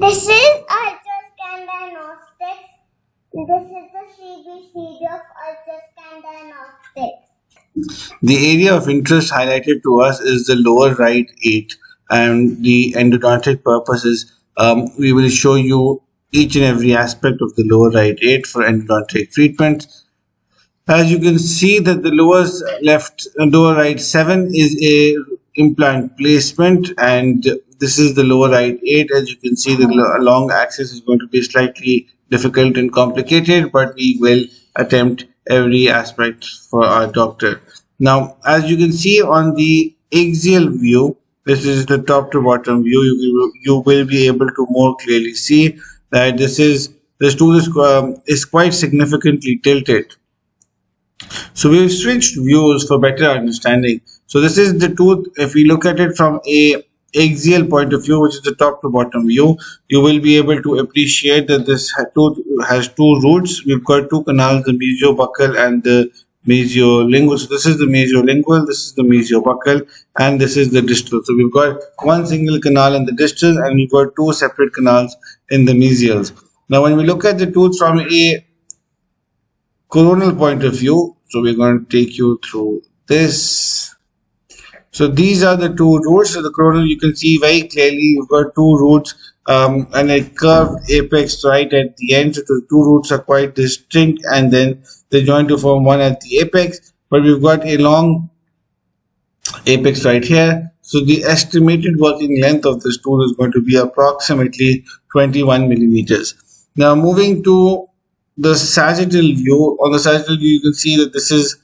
This is ultrascan diagnostics. This is the CBCD of ultrascan diagnostics. The area of interest highlighted to us is the lower right 8, and the endodontic purposes. We will show you each and every aspect of the lower right 8 for endodontic treatment. As you can see that the lower right 7 is a implant placement, and this is the lower right 8. As you can see, the long axis is going to be slightly difficult and complicated, but we will attempt every aspect for our doctor. Now, as you can see on the axial view, this is the top to bottom view. You will be able to more clearly see that this tooth is quite significantly tilted. So we've switched views for better understanding. So this is the tooth. If we look at it from a axial point of view, which is the top to bottom view, you will be able to appreciate that this tooth has two roots. We've got two canals, the mesiobuccal and the mesiolingual. So this is the mesiolingual, this is the mesiobuccal, and this is the distal. So we've got one single canal in the distal, and we've got two separate canals in the mesials. Now, when we look at the tooth from a coronal point of view, so we're going to take you through this. So these are the two roots. So the coronal, you can see very clearly you've got two roots and a curved apex right at the end. So the two roots are quite distinct, and then they join to form one at the apex, but we've got a long apex right here. So the estimated working length of this tooth is going to be approximately 21 millimeters. Now, moving to the sagittal view. On the sagittal view, you can see that this is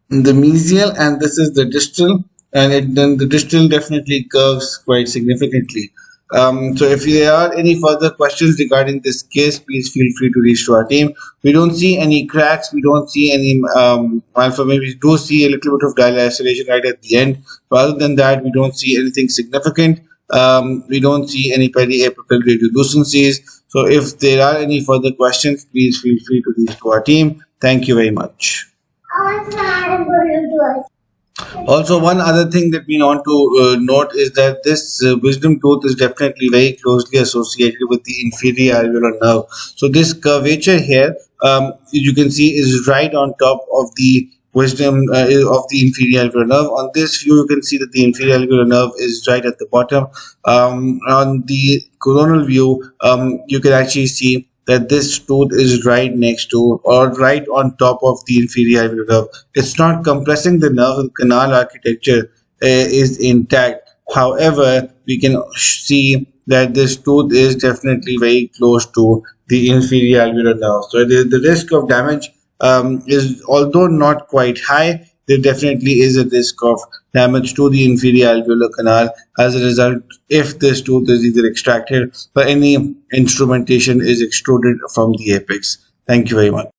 the mesial and this is the distal, and then the distal definitely curves quite significantly. So if there are any further questions regarding this case, please feel free to reach to our team. We don't see any cracks, we don't see any malformation. We do see a little bit of dilation right at the end, but other than that, we don't see anything significant. We don't see any periapical radiolucencies. So if there are any further questions, please feel free to reach to our team. Thank you very much. Also, one other thing that we want to note is that this wisdom tooth is definitely very closely associated with the inferior alveolar nerve. So this curvature here, you can see, is right on top of the wisdom of the inferior alveolar nerve. On this view, you can see that the inferior alveolar nerve is right at the bottom. On the coronal view, you can actually see that this tooth is right next to or right on top of the inferior alveolar nerve. It's not compressing the nerve, the canal architecture is intact. However, we can see that this tooth is definitely very close to the inferior alveolar nerve. So the risk of damage is, although not quite high, there definitely is a risk of damage to the inferior alveolar canal as a result if this tooth is either extracted or any instrumentation is extruded from the apex. Thank you very much.